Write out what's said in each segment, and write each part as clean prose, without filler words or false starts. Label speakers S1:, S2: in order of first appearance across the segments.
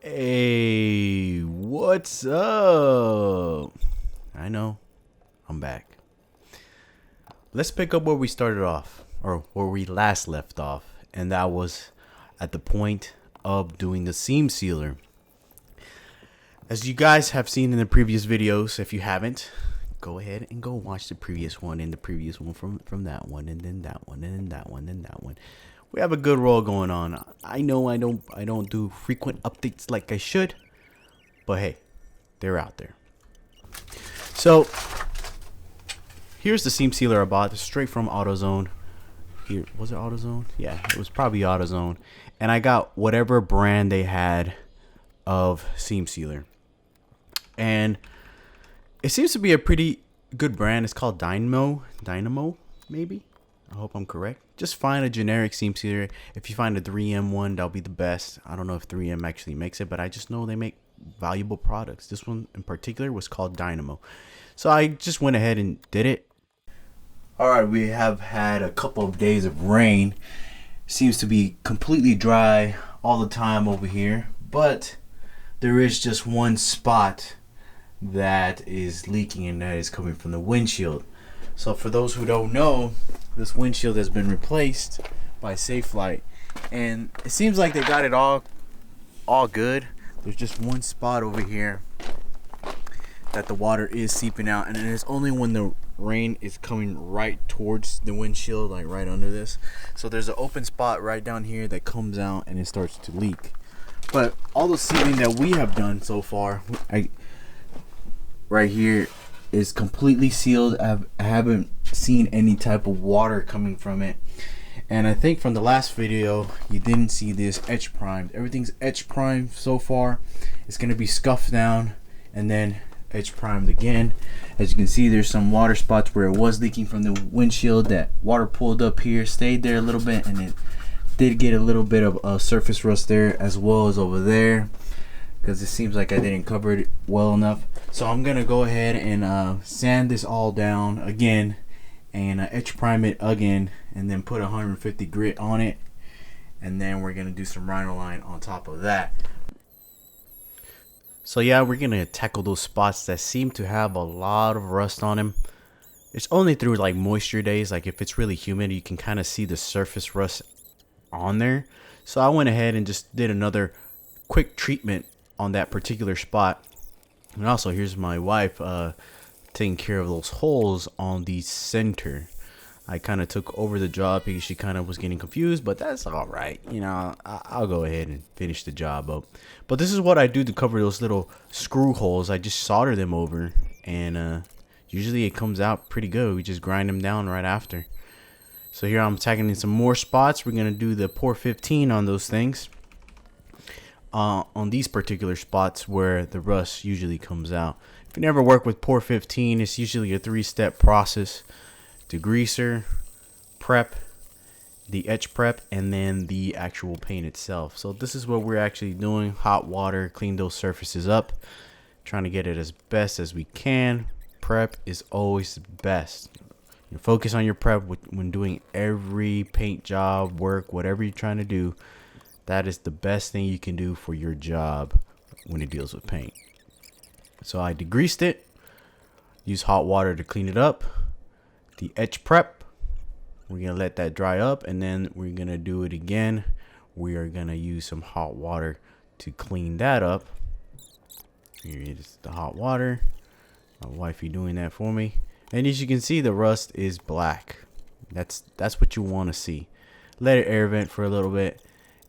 S1: Hey, what's up? I know, I'm back. Let's pick up where we started off, or where we last left off, and that was at the point of doing the seam sealer. As you guys have seen in the previous videos, if you haven't, go ahead and go watch the previous one and the previous one from that one, and then that one, and then that one, and that one. We have a good roll going on. I know I don't do frequent updates like I should, but hey, they're out there. So here's the seam sealer I bought, straight from AutoZone. Here, was it AutoZone? Yeah, it was probably AutoZone. And I got whatever brand they had of seam sealer. And it seems to be a pretty good brand. It's called Dynamo, maybe. I hope I'm correct. Just find a generic seam sealer. If you find a 3M one, that'll be the best. I don't know if 3M actually makes it, but I just know they make valuable products. This one in particular was called Dynamo. So I just went ahead and did it. Alright, we have had a couple of days of rain. Seems to be completely dry all the time over here, but there is just one spot that is leaking, and that is coming from the windshield. So for those who don't know, this windshield has been replaced by Safelite, and it seems like they got it all good. There's just one spot over here that the water is seeping out, and it is only when the rain is coming right towards the windshield, like right under this. So there's an open spot right down here that comes out and it starts to leak. But all the sealing that we have done so far, right here, is completely sealed. I haven't seen any type of water coming from it. And I think from the last video you didn't see this etch primed. Everything's etch primed so far. It's going to be scuffed down and then etch primed again. As you can see, there's some water spots where it was leaking from the windshield. That water pulled up here, stayed there a little bit, and it did get a little bit of surface rust there, as well as over there, because it seems like I didn't cover it well enough. So I'm gonna go ahead and sand this all down again and etch prime it again, and then put 150 grit on it, and then we're gonna do some rhino line on top of that. So yeah, we're gonna tackle those spots that seem to have a lot of rust on them. It's only through like moisture days, like if it's really humid, you can kind of see the surface rust on there. So I went ahead and just did another quick treatment on that particular spot. And also, here's my wife taking care of those holes on the center. I kind of took over the job because she kind of was getting confused, but that's all right. You know, I'll go ahead and finish the job up. But this is what I do to cover those little screw holes. I just solder them over, and usually it comes out pretty good. We just grind them down right after. So here I'm tagging in some more spots. We're going to do the pour 15 on those things. On these particular spots where the rust usually comes out. If you never work with pour 15, it's usually a 3-step process. Degreaser, prep, the etch prep, and then the actual paint itself. So this is what we're actually doing. Hot water, clean those surfaces up, trying to get it as best as we can. Prep is always the best. You focus on your prep when doing every paint job, work, whatever you're trying to do. That is the best thing you can do for your job when it deals with paint. So I degreased it, use hot water to clean it up. The etch prep, we're gonna let that dry up, and then we're gonna do it again. We are gonna use some hot water to clean that up. Here is the hot water. My wifey doing that for me, and as you can see, the rust is black. That's what you want to see. Let it air vent for a little bit,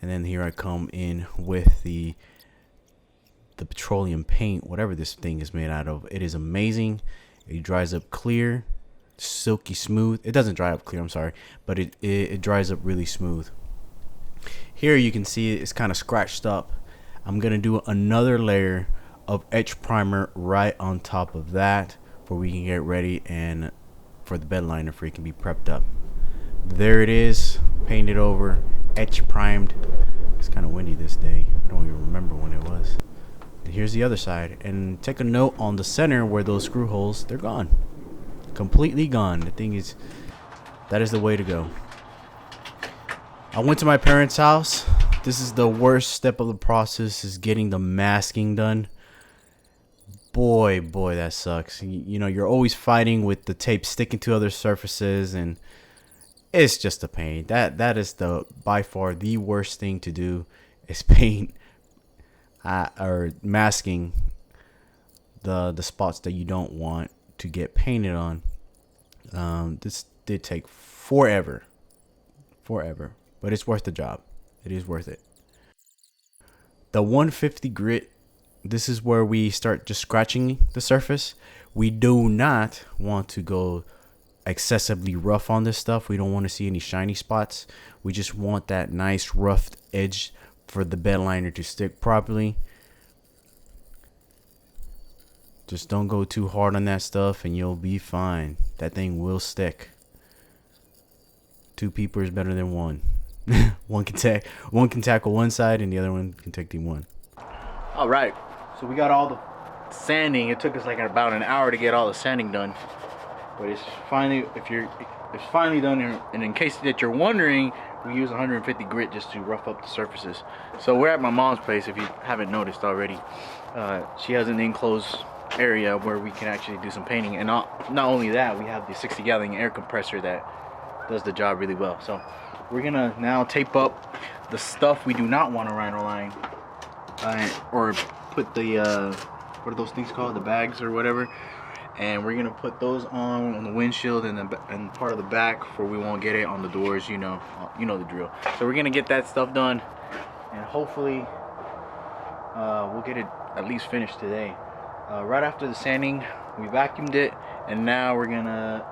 S1: and then here I come in with the petroleum paint, whatever this thing is made out of. It is amazing. It dries up clear, silky smooth. It doesn't dry up clear, I'm sorry, but it dries up really smooth. Here you can see it's kind of scratched up. I'm gonna do another layer of etch primer right on top of that, for we can get ready and for the bed liner, for it can be prepped up. There it is, painted over, etch primed. It's kind of windy this day. I don't even remember when it was. And here's the other side, and take a note on the center where those screw holes, they're gone, completely gone. The thing is, that is the way to go. I went to my parents' house. This is the worst step of the process, is getting the masking done. Boy, that sucks. You know, you're always fighting with the tape sticking to other surfaces, and it's just a pain. That is the by far the worst thing to do, is paint or masking the spots that you don't want to get painted on. This did take forever, but it's worth the job. It is worth it. The 150 grit, this is where we start just scratching the surface. We do not want to go excessively rough on this stuff. We don't want to see any shiny spots. We just want that nice rough edge for the bed liner to stick properly. Just don't go too hard on that stuff and you'll be fine. That thing will stick. 2 people is better than 1. one can tackle one side and the other one can take the one.
S2: All right, so we got all the sanding. It took us like about an hour to get all the sanding done, but it's finally done. And in case that you're wondering, we use 150 grit just to rough up the surfaces. So we're at my mom's place, if you haven't noticed already. She has an enclosed area where we can actually do some painting, and not only that, we have the 60-gallon air compressor that does the job really well. So we're gonna now tape up the stuff we do not want to rhino line, or put the what are those things called, the bags or whatever, and we're gonna put those on the windshield and part of the back, for we won't get it on the doors. You know the drill. So we're gonna get that stuff done, and hopefully we'll get it at least finished today. Right after the sanding, we vacuumed it, and now we're gonna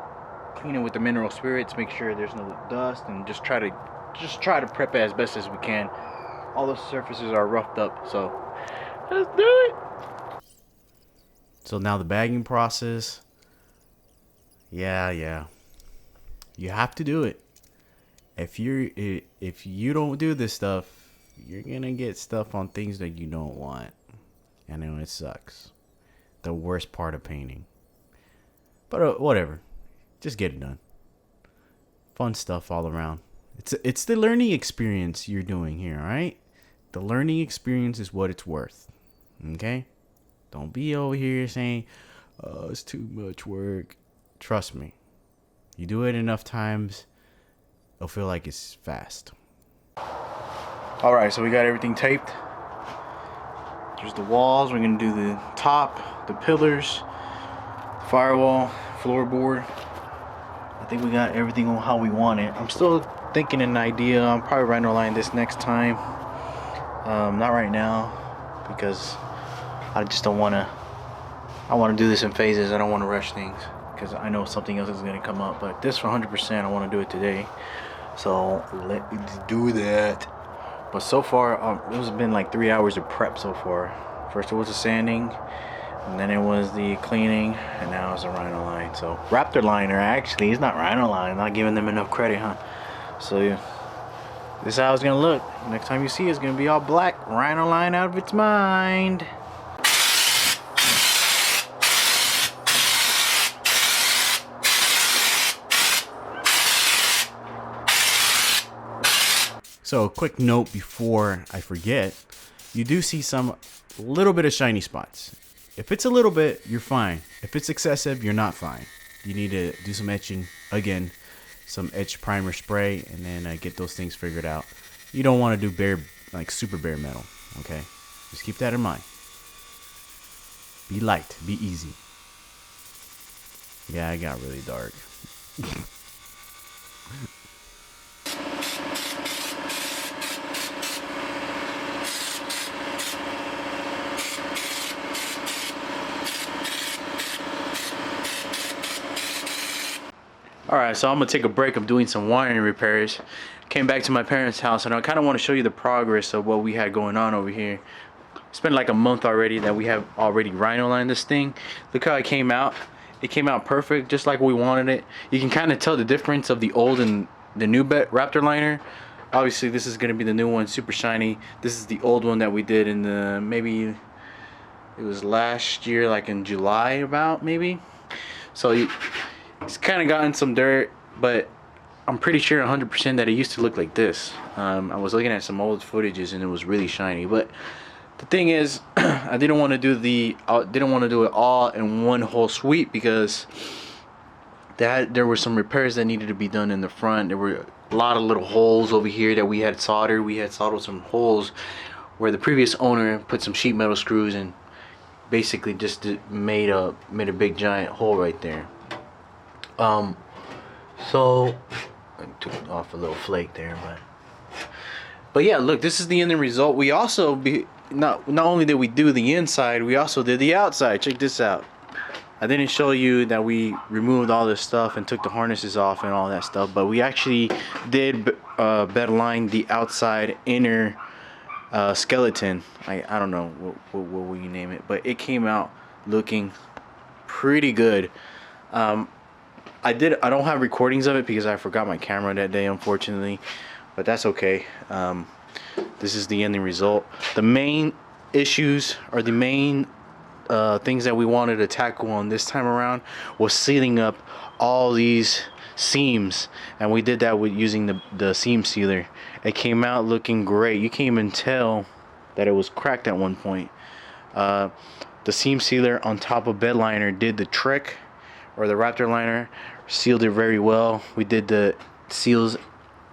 S2: clean it with the mineral spirits, make sure there's no dust, and just try to prep it as best as we can. All the surfaces are roughed up, so let's do it.
S1: So now the bagging process. Yeah. You have to do it. If you don't do this stuff, you're gonna get stuff on things that you don't want. I know it sucks. The worst part of painting. But whatever. Just get it done. Fun stuff all around. It's the learning experience you're doing here, alright? The learning experience is what it's worth. Okay? Don't be over here saying, oh, it's too much work. Trust me. You do it enough times, it'll feel like it's fast.
S2: Alright, so we got everything taped. There's the walls. We're going to do the top, the pillars, firewall, floorboard. I think we got everything on how we want it. I'm still thinking an idea. I'll probably rhino line this next time. Not right now, because I just don't want to. I want to do this in phases. I don't want to rush things, because I know something else is going to come up. But this for 100%, I want to do it today. So let's do that. But so far, it's been like 3 hours of prep so far. First it was the sanding, and then it was the cleaning, and now it's the rhino line. So Raptor liner, actually, it's not rhino line. Not giving them enough credit, huh? So yeah, this is how it's gonna look. Next time you see it, it's gonna be all black. Rhino line out of its mind.
S1: So a quick note before I forget, you do see some little bit of shiny spots. If it's a little bit, you're fine. If it's excessive, you're not fine. You need to do some etching again, some etch primer spray, and then get those things figured out. You don't want to do super bare metal, okay? Just keep that in mind. Be light, be easy. Yeah, it got really dark.
S2: Alright, so I'm going to take a break. I'm doing some wiring repairs. Came back to my parents' house, and I kind of want to show you the progress of what we had going on over here. It's been like a month already that we have already rhino lined this thing. Look how it came out. It came out perfect, just like we wanted it. You can kind of tell the difference of the old and the new Raptor liner. Obviously, this is going to be the new one, super shiny. This is the old one that we did in the, maybe it was last year, like in July about, maybe. So it's kind of gotten some dirt, but I'm pretty sure 100% that it used to look like this. I was looking at some old footages and it was really shiny. But the thing is, I didn't want to do it all in one whole sweep, because there were some repairs that needed to be done in the front. There were a lot of little holes over here that we had soldered. We had soldered some holes where the previous owner put some sheet metal screws and basically just made a big giant hole right there. So I took off a little flake there, but yeah, look, this is the ending result. We also not only did we do the inside, we also did the outside. Check this out. I didn't show you that we removed all this stuff and took the harnesses off and all that stuff, but we actually did bedline the outside inner skeleton. I don't know what will you name it, but it came out looking pretty good. I don't have recordings of it because I forgot my camera that day, unfortunately, but that's okay. This is the ending result. The main issues, or the main things that we wanted to tackle on this time around, was sealing up all these seams, and we did that with using the seam sealer. It came out looking great. You can't even tell that it was cracked at one point. The seam sealer on top of Bedliner did the trick, or the Raptor liner sealed it very well. We did the seals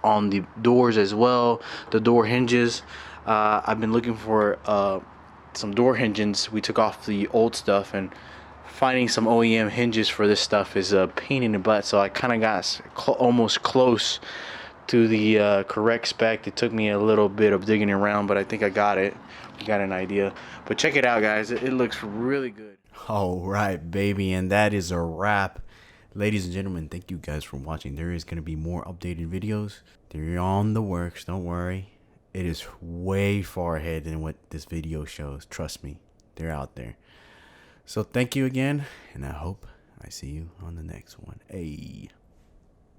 S2: on the doors as well, the door hinges. I've been looking for some door hinges. We took off the old stuff, and finding some OEM hinges for this stuff is a pain in the butt, so I kind of got almost close to the correct spec. It took me a little bit of digging around, but I think I got it. I got an idea. But check it out, guys. It looks really good.
S1: All right, baby, and that is a wrap. Ladies and gentlemen, thank you guys for watching. There is going to be more updated videos. They're on the works, don't worry. It is way far ahead than what this video shows. Trust me, they're out there. So thank you again, and I hope I see you on the next one. Hey.